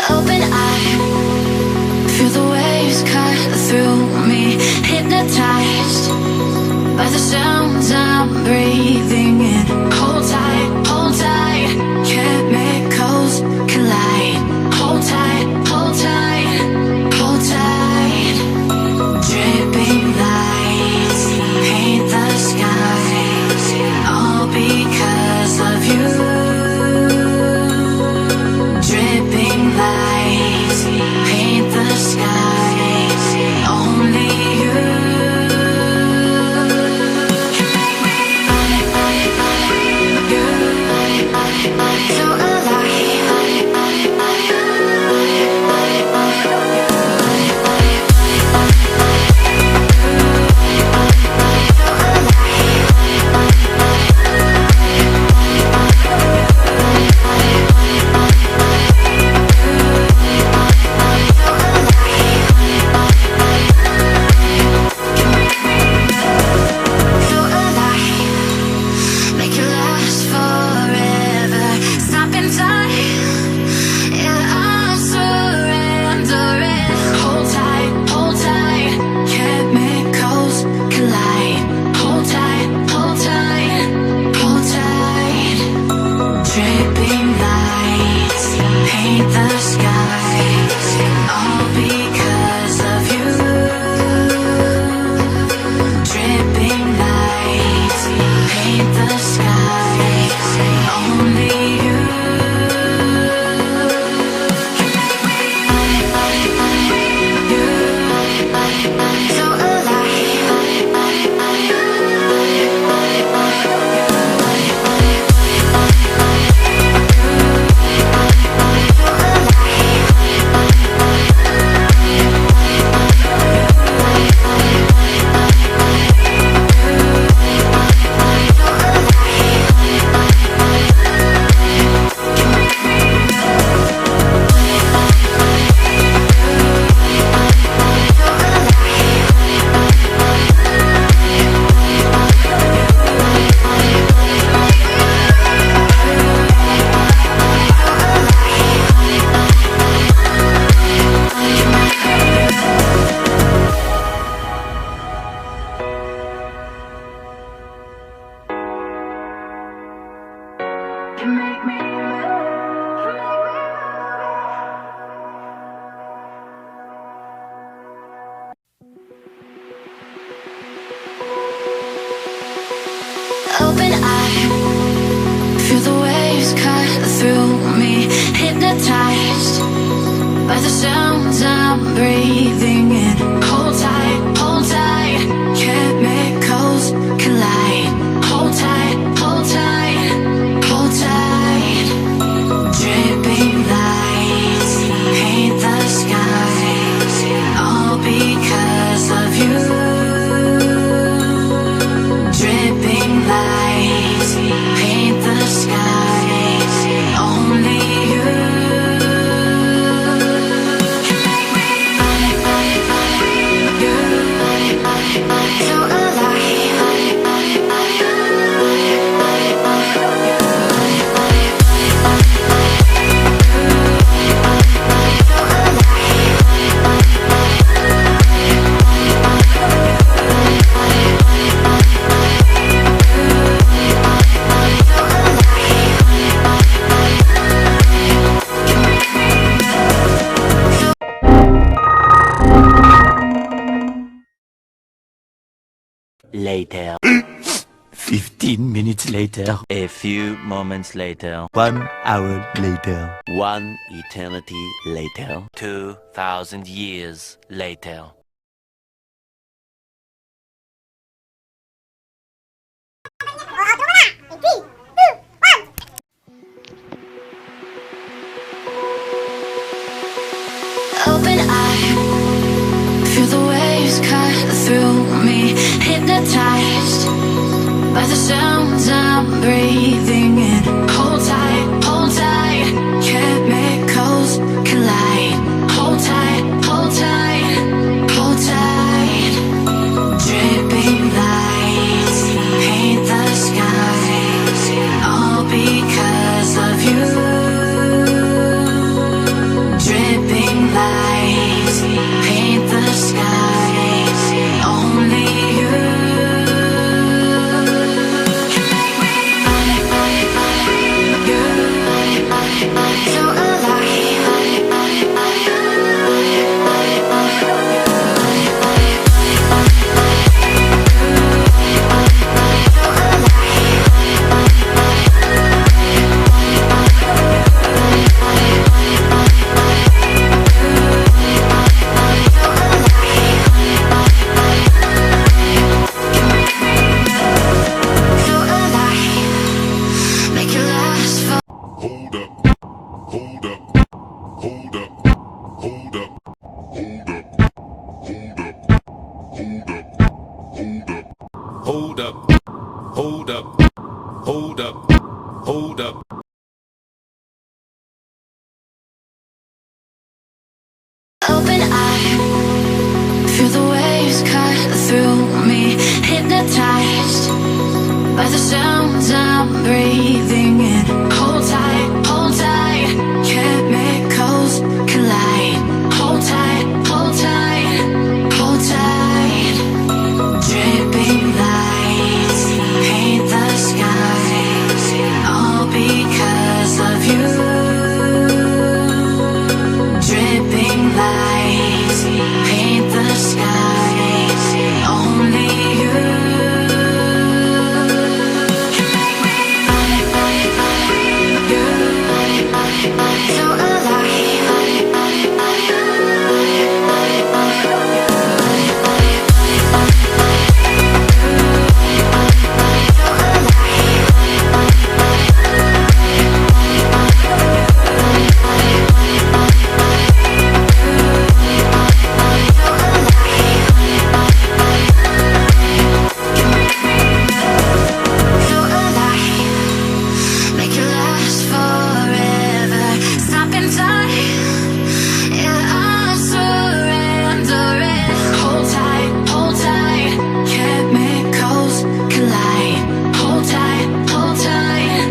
Open eye, feel the waves cut through me, hypnotized by the sounds I'm breathing in. Hold tight, chemicals collide. Hold tight, hold tight, hold tight. Dripping lights paint the skies, all because of you. Dripping lights paint the skies, only you. So make it last forever. Stop in time. Yeah, I'm surrendering. Hold tight, chemicals collide. Hold tight, hold tight, hold tight. Dripping lights paint the skies, all because of you. Dripping lights paint the skies, only you. So open eye, feel the waves cut through me, hypnotized by the sounds I'm breathing in. Hold tight, chemicals collide. Hold tight, hold tight. Dripping lights paint the skies, all because of you. Dripping lights paint the skies, only you. So Later. 15 minutes later. A few moments later. 1 hour later. 1 eternity later. 2,000 years later. open eye, feel the waves cut through me, hypnotized by the sounds I'm breathing in. Hold tight, chemicals collide. Hold tight, hold tight. Dripping lights paint the skies, all hold up, hold up, hold up. Open eye, feel the waves cut through me, hypnotized by the sounds I'm breathing in. Hold tight, chemicals collide. Hold tight, hold tight, hold tight. Dripping lights paint the skies, all because of you. Dripping lights paint the skies, only you. So make it last forever. Stop in time. Yeah, I'm surrendering. Hold tight, chemicals collide. Hold tight, hold tight,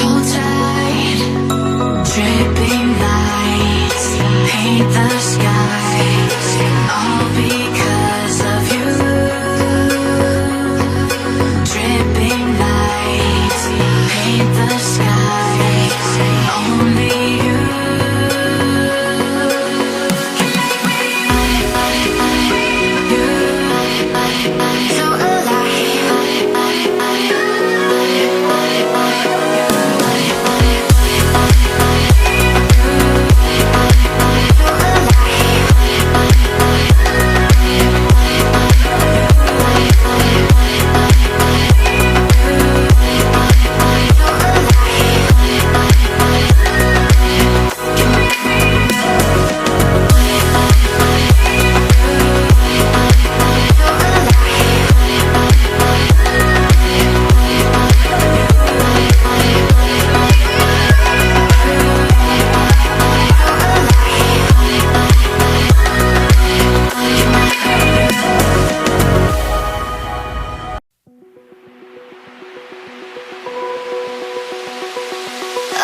hold tight. Dripping lights paint the skies, all because of you. Dripping lights paint the skies, only you. So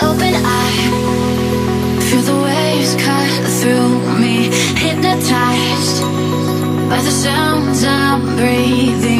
open eye, feel the waves cut through me, hypnotized by the sounds I'm breathing.